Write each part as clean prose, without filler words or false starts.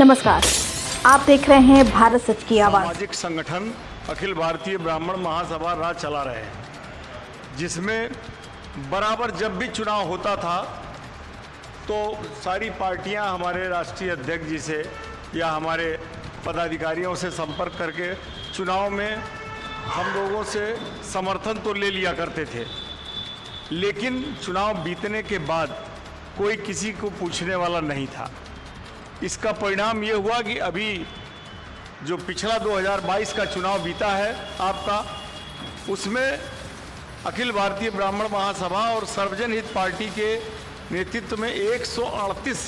नमस्कार, आप देख रहे हैं भारत सच की आवाज़। सामाजिक संगठन अखिल भारतीय ब्राह्मण महासभा राज चला रहे हैं, जिसमें बराबर जब भी चुनाव होता था तो सारी पार्टियां हमारे राष्ट्रीय अध्यक्ष जी से या हमारे पदाधिकारियों से संपर्क करके चुनाव में हम लोगों से समर्थन तो ले लिया करते थे, लेकिन चुनाव बीतने के बाद कोई किसी को पूछने वाला नहीं था। इसका परिणाम ये हुआ कि अभी जो पिछला 2022 का चुनाव बीता है आपका, उसमें अखिल भारतीय ब्राह्मण महासभा और सर्वजन हित पार्टी के नेतृत्व में 138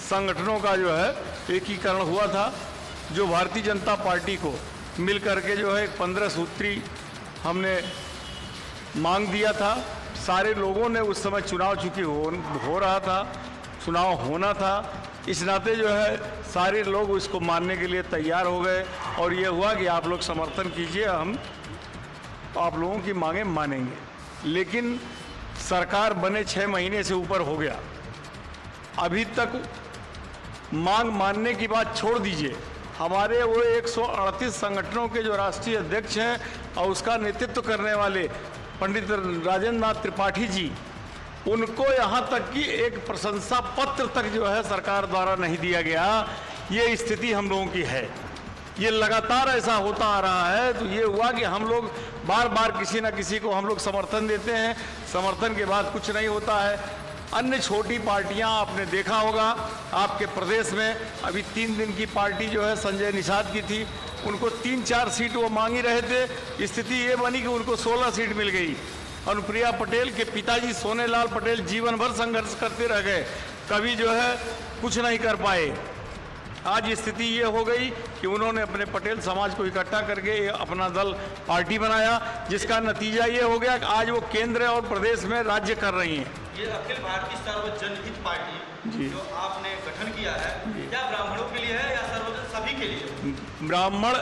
संगठनों का जो है एकीकरण हुआ था, जो भारतीय जनता पार्टी को मिल करके जो है एक 15 सूत्री हमने मांग दिया था। सारे लोगों ने उस समय चुनाव चूँकि हो रहा था, चुनाव होना था, इस नाते जो है सारे लोग उसको मानने के लिए तैयार हो गए और ये हुआ कि आप लोग समर्थन कीजिए, हम आप लोगों की मांगें मानेंगे। लेकिन सरकार बने 6 महीने से ऊपर हो गया, अभी तक मांग मानने की बात छोड़ दीजिए। हमारे वो 138 संगठनों के जो राष्ट्रीय अध्यक्ष हैं और उसका नेतृत्व करने वाले पंडित राजेंद्र नाथ त्रिपाठी जी, उनको यहाँ तक कि एक प्रशंसा पत्र तक जो है सरकार द्वारा नहीं दिया गया। ये स्थिति हम लोगों की है, ये लगातार ऐसा होता आ रहा है। तो ये हुआ कि हम लोग बार बार किसी न किसी को हम लोग समर्थन देते हैं, समर्थन के बाद कुछ नहीं होता है। अन्य छोटी पार्टियां आपने देखा होगा आपके प्रदेश में, अभी 3 दिन की पार्टी जो है संजय निषाद की थी, उनको 3-4 सीट वो मांग ही रहे थे, स्थिति ये बनी कि उनको 16 सीट मिल गई। अनुप्रिया पटेल के पिताजी सोनेलाल पटेल जीवन भर संघर्ष करते रह गए, कभी जो है कुछ नहीं कर पाए। आज स्थिति ये हो गई कि उन्होंने अपने पटेल समाज को इकट्ठा करके अपना दल पार्टी बनाया, जिसका नतीजा ये हो गया कि आज वो केंद्र और प्रदेश में राज्य कर रही हैं। ये अखिल भारतीय सर्वजन हित पार्टी जो आपने गठन किया है, क्या ब्राह्मणों के लिए है या सर्वजन सभी के लिए? ब्राह्मण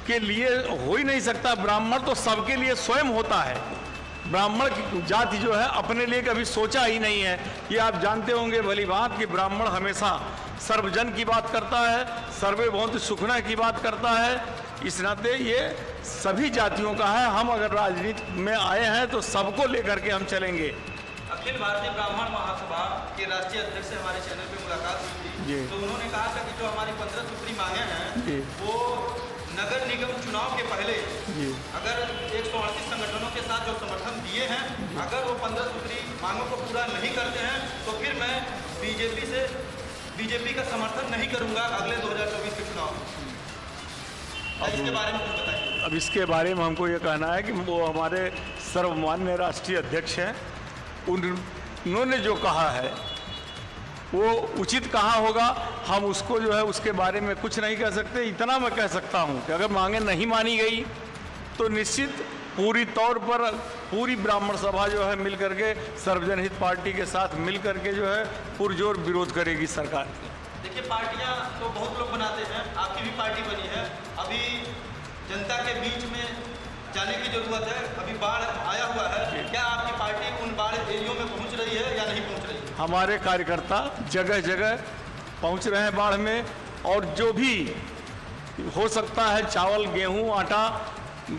के लिए हो ही नहीं सकता, ब्राह्मण तो सबके लिए स्वयं होता है। ब्राह्मण की जाति जो है अपने लिए कभी सोचा ही नहीं है। ये आप जानते होंगे भली बात कि ब्राह्मण हमेशा सर्वजन की बात करता है, सर्वे भवन्तु सुखिनः की बात करता है। इस नाते ये सभी जातियों का है। हम अगर राजनीति में आए हैं तो सबको लेकर के हम चलेंगे। अखिल भारतीय ब्राह्मण महासभा के राष्ट्रीय अध्यक्ष से हमारे चैनल पे मुलाकात हुई थी, तो उन्होंने कहा था कि जो हमारी 15 सूत्री मांगे हैं वो नगर निगम चुनाव के पहले अगर 138 संगठनों के साथ जो समर्थन दिए हैं, अगर वो 15 सूत्री मांगों को पूरा नहीं करते हैं तो फिर मैं बीजेपी का समर्थन नहीं करूंगा अगले 2024 के चुनाव में। अब इसके बारे में कुछ बताइए। अब इसके बारे में हमको ये कहना है कि वो हमारे सर्वमान्य राष्ट्रीय अध्यक्ष हैं, उन्होंने जो कहा है वो उचित कहा होगा। हम उसको जो है उसके बारे में कुछ नहीं कह सकते। इतना मैं कह सकता हूँ कि अगर मांगे नहीं मानी गई तो निश्चित पूरी तौर पर पूरी ब्राह्मण सभा जो है मिल करके सर्वजन हित पार्टी के साथ मिल करके जो है पुरजोर विरोध करेगी सरकार की। देखिए, पार्टियां तो बहुत लोग बनाते हैं, आपकी भी पार्टी बनी है, अभी जनता के बीच में जाने की जरूरत है। अभी बाढ़ आया हुआ है, क्या आपकी पार्टी उन बाढ़ एरियो में पहुंच रही है या नहीं पहुंच रही है? हमारे कार्यकर्ता जगह जगह पहुंच रहे हैं बाढ़ में, और जो भी हो सकता है चावल गेहूं आटा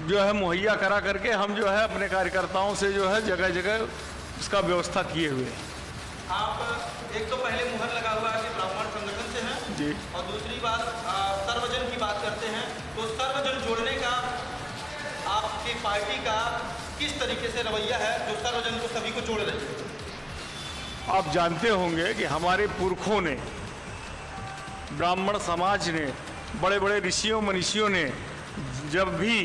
जो है मुहैया करा करके हम जो है अपने कार्यकर्ताओं से जो है जगह जगह उसका व्यवस्था किए हुए हैं। आप एक तो पहले मुहर लगा हुआ है कि ब्राह्मण संगठन से हैं जी, और दूसरी बात सर्वजन की बात करते हैं, तो सर्वजन जोड़ने का आपकी पार्टी का किस तरीके से रवैया है जो सर्वजन को सभी को जोड़ रही है? आप जानते होंगे कि हमारे पुरखों ने, ब्राह्मण समाज ने, बड़े बड़े ऋषियों मनीषियों ने जब भी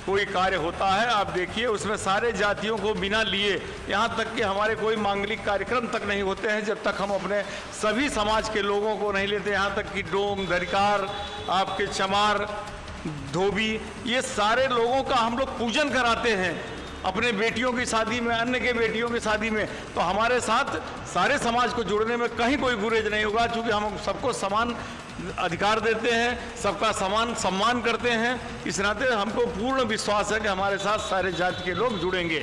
कोई कार्य होता है, आप देखिए उसमें सारे जातियों को बिना लिए, यहाँ तक कि हमारे कोई मांगलिक कार्यक्रम तक नहीं होते हैं जब तक हम अपने सभी समाज के लोगों को नहीं लेते। यहाँ तक कि डोम, धरिकार, आपके चमार, धोबी, ये सारे लोगों का हम लोग पूजन कराते हैं अपने बेटियों की शादी में, अन्य के बेटियों की शादी में। तो हमारे साथ सारे समाज को जोड़ने में कहीं कोई गुरेज नहीं होगा, क्योंकि हम सबको समान अधिकार देते हैं, सबका समान सम्मान करते हैं। इस नाते हमको पूर्ण विश्वास है कि हमारे साथ सारे जाति के लोग जुड़ेंगे।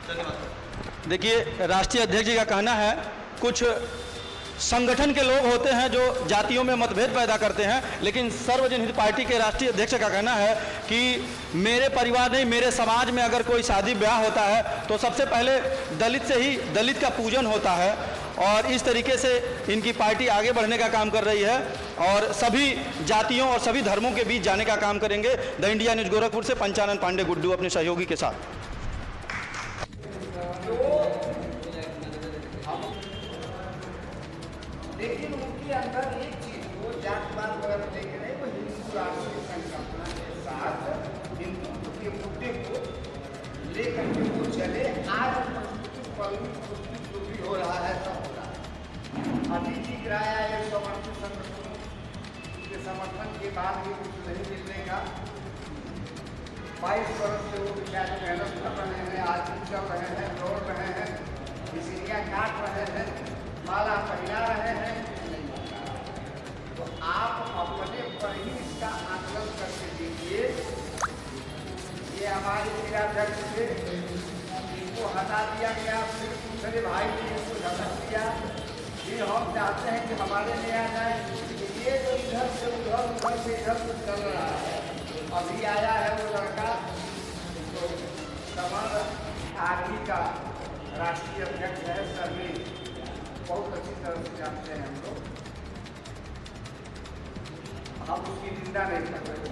धन्यवाद। देखिए, राष्ट्रीय अध्यक्ष जी का कहना है कुछ संगठन के लोग होते हैं जो जातियों में मतभेद पैदा करते हैं, लेकिन सर्वजन हित पार्टी के राष्ट्रीय अध्यक्ष का कहना है कि मेरे परिवार नहीं, मेरे समाज में अगर कोई शादी ब्याह होता है तो सबसे पहले दलित से ही दलित का पूजन होता है। और इस तरीके से इनकी पार्टी आगे बढ़ने का काम कर रही है और सभी जातियों और सभी धर्मों के बीच जाने का काम करेंगे। द इंडिया न्यूज़ गोरखपुर से पंचानन पांडे गुड्डू अपने सहयोगी के साथ। लेकिन उनके अंदर एक चीज वो जातपात वगैरह लेके नहीं, वो हिंदू राष्ट्रीय संकल्पना के साथ हिंदुत्व के मुद्दे को लेकर के वो चले। आज कुछ जो भी हो रहा है सब हो रहा है। अतिथि किराया 138 संगठनों के समर्थन के बाद भी कुछ नहीं मिलने का 22 वर्ष से वो बेचारे मेहनत कर रहे हैं, आज चल रहे हैं, दौड़ रहे हैं, मिसरियाँ काट रहे हैं, माला पहना रहे हैं। तो आप अपने पर ही इसका आकलन करके देखिए। ये हमारे जिलाध्यक्ष थे, इनको हटा दिया गया, फिर दूसरे भाई ने इसको झटक दिया, फिर हम चाहते हैं कि हमारे में आ जाए। ये जो इधर से उधर, उधर से इधर कुछ चल रहा है। अभी आया है वो लड़का तो समान आर्मी का राष्ट्रीय अध्यक्ष है, सभी बहुत अच्छी तरह से जानते हैं हम लोग। हम उसकी निंदा नहीं कर रहे,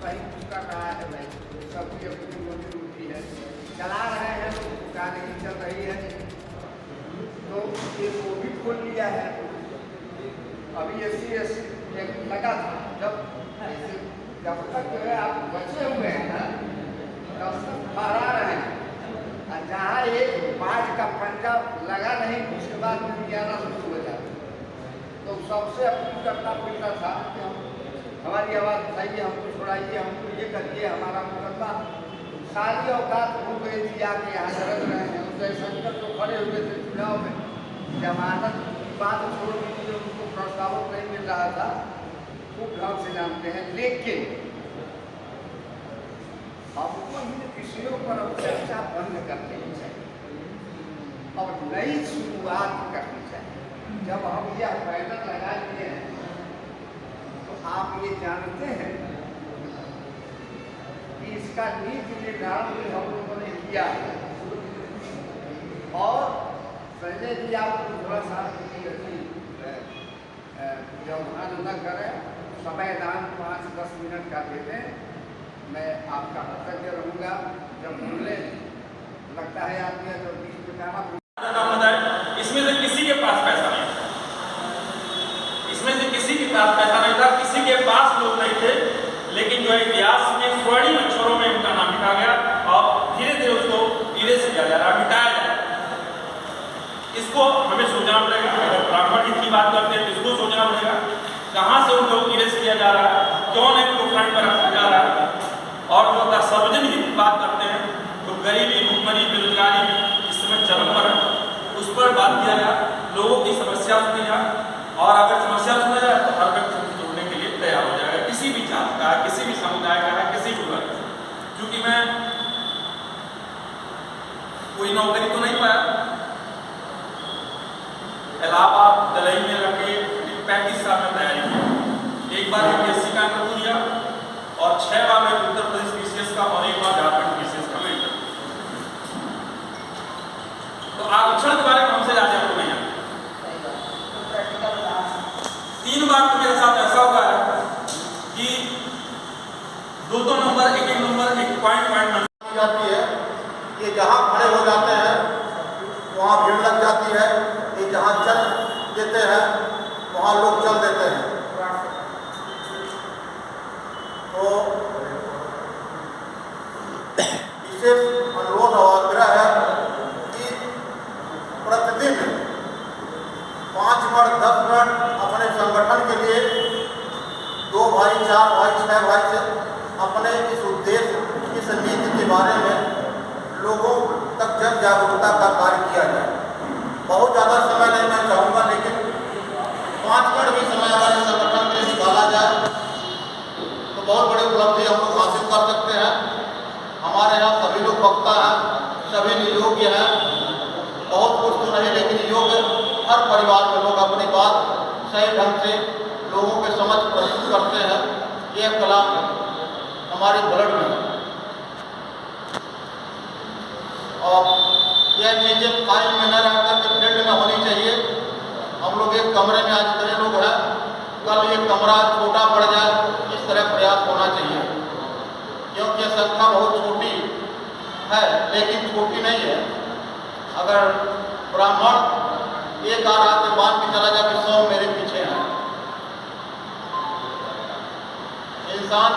कहीं कुछ कर रहा है भाई, सबकी अपनी रोजी रोटी है, चला रहे हैं लोग, दुकानें ही चल रही है। तो ये वो भी खोल लिया है। अभी SC लगा था, जब तक जो है आप बचे हुए हैं ना, तब तक फहरा रहे हैं। जहाँ एक बाज का पंजा लगा नहीं, उसके बाद मियाना शुरू हो जाता। तो सबसे अपील करता फिरता था कि हम हमारी आवाज़ उठाइए, हमको छुड़ाइए, हमको ये करिए, हमारा मुकदमा। सारी औकात हो गई थी, आके यहाँ लड़ रहे हैं। उनसे संकट जो खड़े हुए थे चुनाव में, जमानत की बात छोड़ दीजिए, उनको प्रस्ताव नहीं मिल रहा था, खूब ढंग से जानते हैं। लेकिन हमको इन विषयों पर अब चर्चा बंद कर देनी चाहिए और नई शुरुआत करनी चाहिए। जब हम यह बैनर लगा दिए हैं तो आप ये जानते हैं कि इसका नीति निर्धारण भी हम लोगों ने किया है। और संजय जी आपको थोड़ा सा व्यवधान न करें, समय दान 5-10 मिनट का देते हैं। मैं आपका कृतज्ञ रहूँगा। जब बोलने लगता है आदमी जब बीच में कहना, इसमें से किसी के पास पैसा नहीं था, इसमें से किसी के पास पैसा नहीं था, किसी के पास लोग नहीं थे, लेकिन जो है इतिहास में स्वर्णिम अक्षरों में उनका नाम लिखा गया और धीरे धीरे उसको इरेज किया जा रहा है, मिटाया जा रहा है। इसको हमें सोचना पड़ेगा। अगर ब्राह्मण हित की बात करते हैं तो इसको सोचना पड़ेगा, कहाँ से उनको इरेज किया जा रहा है, क्यों नहीं उनको फ्रंट पर रखा जा रहा है। और जो सार्वजनिक हित की बात करते हैं तो गरीबी, भुखमरी, बेरोजगारी इस समय चरम पर है, उस पर बात किया जाए, लोगों की समस्या सुनी जाए। और अगर समस्या सुना जाए तो हर व्यक्ति जोड़ने के लिए तैयार हो जाएगा, किसी भी जात का, किसी भी समुदाय का है, किसी भी वर्ग का। क्योंकि मैं कोई नौकरी तो नहीं पाया, इलाहाबाद दलई में रख के 35 साल में तैयारी की। एक बार UPSC का इंटरव्यू दिया और 6 बार में उत्तर प्रदेश PCS का और एक बार झारखंड PCS का मैं इंटरव्यू। तो आरक्षण के बारे में हमसे ज्यादा आपको नहीं आता। 3 बार तो मेरे साथ ऐसा हुआ है कि 2 नंबर, एक नंबर, एक पॉइंट जाती है। ये जहाँ खड़े हो जाते हैं वहाँ भीड़ लग जाती है, ये जहाँ चल देते हैं वहाँ लोग चल देते हैं। तो विशेष अनुरोध और आग्रह है कि प्रतिदिन 5 मिनट 10 मिनट अपने संगठन के लिए 2 भाई, 4 भाई, 6 भाई से अपने इस उद्देश्य, इस नीति के बारे में लोगों तक जन जागरूकता का कार्य किया जाए। बहुत ज़्यादा समय नहीं मैं चाहूँगा, लेकिन 5 मिनट भी समय हमारे संगठन के लिए निकाला जाए तो बहुत बड़ी उपलब्धि हम लोग हासिल कर सकते हैं। हमारे यहाँ सभी लोग वक्ता हैं, सभी योग्य हैं, बहुत कुछ तो नहीं लेकिन योग्य हर परिवार में लोग अपनी बात सही ढंग से लोगों के समझ प्रस्तुत करते हैं, यह कला हमारे ब्लड में है। और यह चीज़ें फाइल में न रह करके फील्ड में होनी चाहिए। हम लोग एक कमरे में आज इतने लोग हैं, कल ये कमरा छोटा पड़ जाए, इस तरह प्रयास होना चाहिए, क्योंकि यह संख्या बहुत छोटी है, लेकिन छोटी नहीं है। अगर ब्राह्मण एक आ रहा तो मान के चला जाए कि 100 मेरे पीछे हैं। इंसान